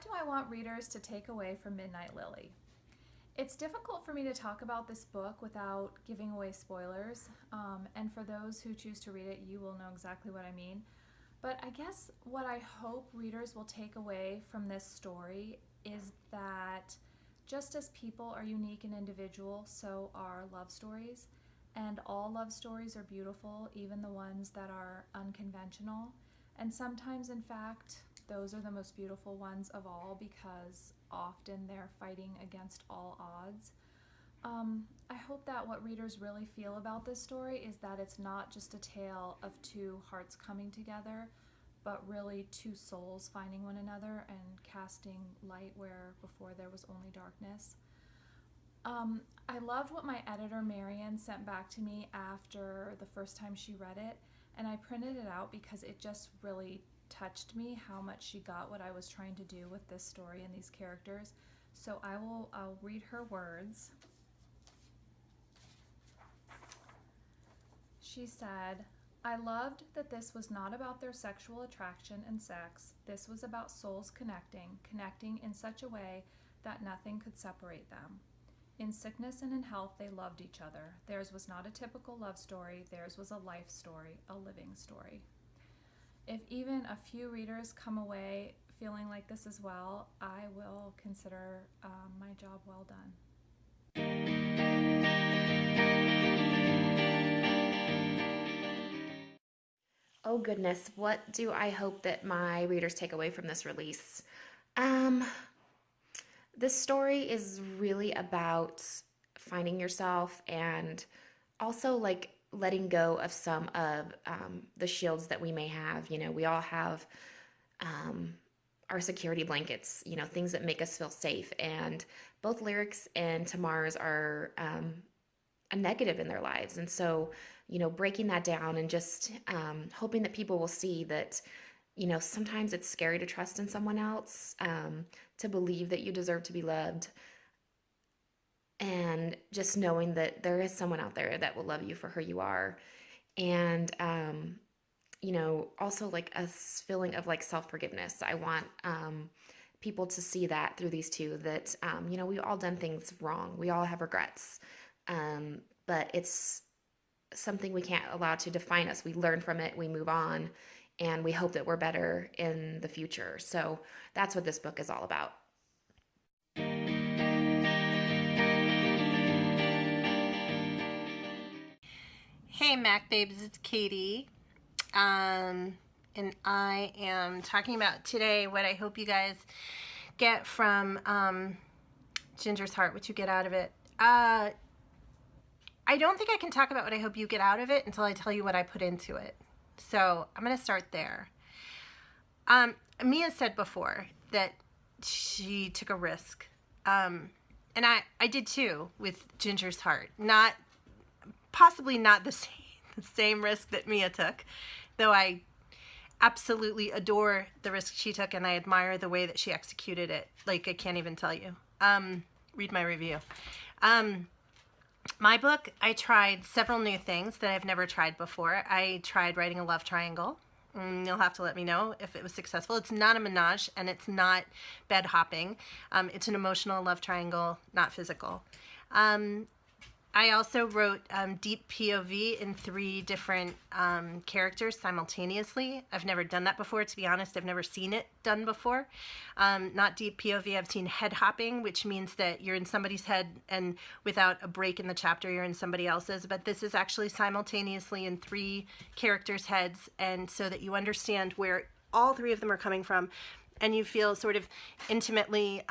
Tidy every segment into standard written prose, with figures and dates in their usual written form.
What do I want readers to take away from Midnight Lily? It's difficult for me to talk about this book without giving away spoilers, and for those who choose to read it, you will know exactly what I mean. But I guess what I hope readers will take away from this story is that just as people are unique and individual, so are love stories. And all love stories are beautiful, even the ones that are unconventional. And sometimes, in fact, those are the most beautiful ones of all because often they're fighting against all odds. I hope that what readers really feel about this story is that it's not just a tale of two hearts coming together, but really two souls finding one another and casting light where before there was only darkness. I loved what my editor Marion sent back to me after the first time she read it, and I printed it out because it just really touched me how much she got what I was trying to do with this story and these characters. So I'll read her words. She said, "I loved that this was not about their sexual attraction and sex. This was about souls connecting in such a way that nothing could separate them. In sickness and in health, they loved each other. Theirs was not a typical love story. Theirs was a life story, a living story." If even a few readers come away feeling like this as well, I will consider my job well done. Oh goodness, what do I hope that my readers take away from this release? This story is really about finding yourself and also like letting go of some of the shields that we may have. You know, we all have our security blankets, you know, things that make us feel safe. And both Lyric's and Tamar's are a negative in their lives. And so, you know, breaking that down and just hoping that people will see that, you know, sometimes it's scary to trust in someone else, to believe that you deserve to be loved. And just knowing that there is someone out there that will love you for who you are. And, you know, also like a feeling of like self-forgiveness. I want people to see that through these two, that, you know, we've all done things wrong. We all have regrets. But it's something we can't allow to define us. We learn from it, we move on, and we hope that we're better in the future. So that's what this book is all about. Hey Mac Babes, it's Katie, and I am talking about today what I hope you guys get from Ginger's Heart, what you get out of it. I don't think I can talk about what I hope you get out of it until I tell you what I put into it. So I'm going to start there. Mia said before that she took a risk, and I did too with Ginger's Heart. Possibly not the same risk that Mia took, though I absolutely adore the risk she took, and I admire the way that she executed it. Like, I can't even tell you. Read my review. My book, I tried several new things that I've never tried before. I tried writing a love triangle. You'll have to let me know if it was successful. It's not a menage, and it's not bed hopping. It's an emotional love triangle, not physical. I also wrote deep POV in 3 different characters simultaneously. I've never done that before, to be honest. I've never seen it done before. Not deep POV, I've seen head hopping, which means that you're in somebody's head and without a break in the chapter, you're in somebody else's. But this is actually simultaneously in 3 characters' heads, and so that you understand where all 3 of them are coming from, and you feel sort of intimately,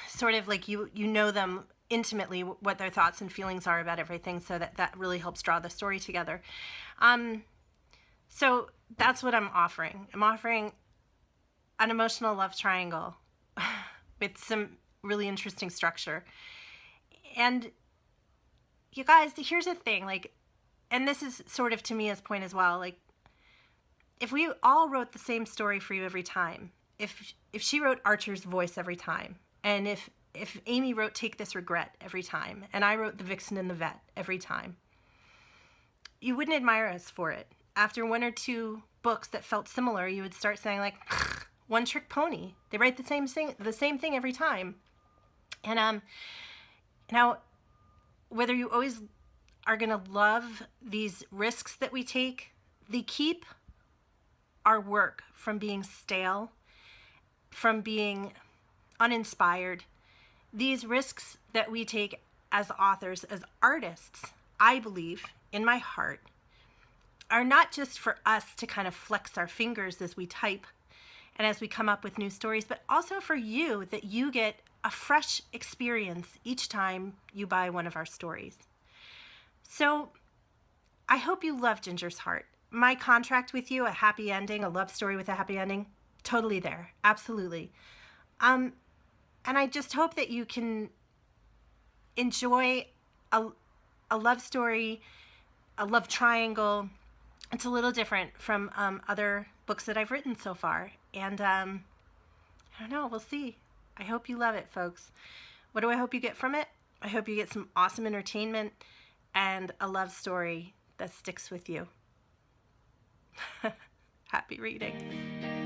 sort of like you know them intimately, what their thoughts and feelings are about everything, so that really helps draw the story together. So that's what I'm offering. I'm offering an emotional love triangle with some really interesting structure. And you guys, here's the thing, like, and this is sort of to Mia's point as well, like, if we all wrote the same story for you every time, if she wrote Archer's voice every time, and if Amy wrote Take This Regret every time, and I wrote The Vixen and the Vet every time, you wouldn't admire us for it. After 1 or 2 books that felt similar, you would start saying like, one-trick pony. They write the same thing every time. And now, whether you always are going to love these risks that we take, they keep our work from being stale, from being uninspired. These risks that we take as authors, as artists, I believe in my heart, are not just for us to kind of flex our fingers as we type and as we come up with new stories, but also for you, that you get a fresh experience each time you buy one of our stories. So I hope you love Ginger's Heart. My contract with you, a happy ending, a love story with a happy ending, totally there, absolutely. And I just hope that you can enjoy a love story, a love triangle. It's a little different from other books that I've written so far. And I don't know, we'll see. I hope you love it, folks. What do I hope you get from it? I hope you get some awesome entertainment and a love story that sticks with you. Happy reading.